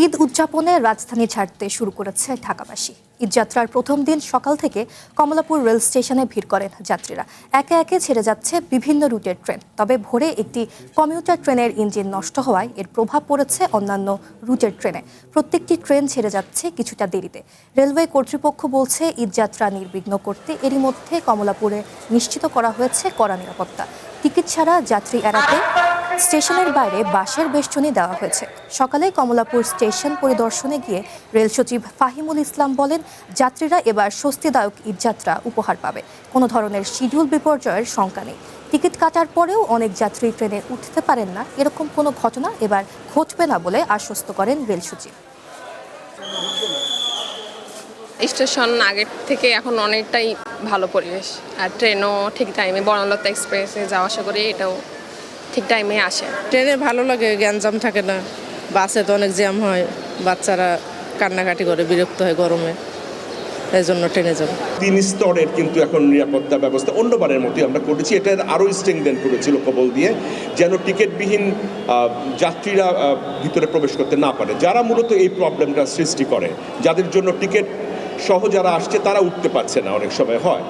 ঈদ উদযাপনে রাজধানী ছাড়তে শুরু করেছে ঢাকাবাসী। ঈদযাত্রার প্রথম দিন সকাল থেকে কমলাপুর রেল স্টেশনে ভিড় করেন যাত্রীরা। একে একে ছেড়ে যাচ্ছে বিভিন্ন রুটের ট্রেন। তবে ভোরে একটি কমিউটার ট্রেনের ইঞ্জিন নষ্ট হওয়ায় এর প্রভাব পড়েছে অন্যান্য রুটের ট্রেনে। প্রত্যেকটি ট্রেন ছেড়ে যাচ্ছে কিছুটা দেরিতে। রেলওয়ে কর্তৃপক্ষ বলছে ঈদযাত্রা নির্বিঘ্ন করতে এরই মধ্যে কমলাপুরে নিশ্চিত করা হয়েছে কড়া নিরাপত্তা। টিকিট ছাড়া যাত্রী এড়াতে স্টেশনের বাইরে বাঁশের বেষ্টনী দেওয়া হয়েছে। সকালে কমলাপুর স্টেশন পরিদর্শনে গিয়ে রেল সচিব ফাহিমুল ইসলাম বলেন, যাত্রীরা এবার স্বস্তিদায়ক ঈদযাত্রা উপহার পাবে। কোনো ধরনের শিডিউল বিপর্যয়ের শঙ্কা নেই। টিকিট কাটার পরেও অনেক যাত্রী ট্রেনে উঠতে পারেন না, এরকম কোনো ঘটনা এবার ঘটবে না বলে আশ্বস্ত করেন রেল সচিব। স্টেশন আগের থেকে এখন অনেকটাই ভালো পরিবেশ, আর ট্রেনও ঠিক টাইমে বর্ণলতা এক্সপ্রেসে যাওয়া আসা করে এটাও ঠিক টাইমে আসে। ট্রেনে ভালো লাগে, গ্যাঞ্জাম থাকে না। বাসে তো অনেক জ্যাম হয়, বাচ্চারা কান্নাকাটি করে, বিরক্ত হয় গরমে, এই জন্য ট্রেনে যাব। 3 স্তরের কিন্তু এখন নিরাপত্তা ব্যবস্থা অন্যবারের মতোই আমরা করেছি। এটা আরও স্ট্রেংথেন করেছিল কবল দিয়ে, যেন টিকিটবিহীন যাত্রীরা ভিতরে প্রবেশ করতে না পারে, যারা মূলত এই প্রবলেমটা সৃষ্টি করে, যাদের জন্য টিকিট সহ যারা আসছে তারা উঠতে পারছে না, অনেক সময় হয়।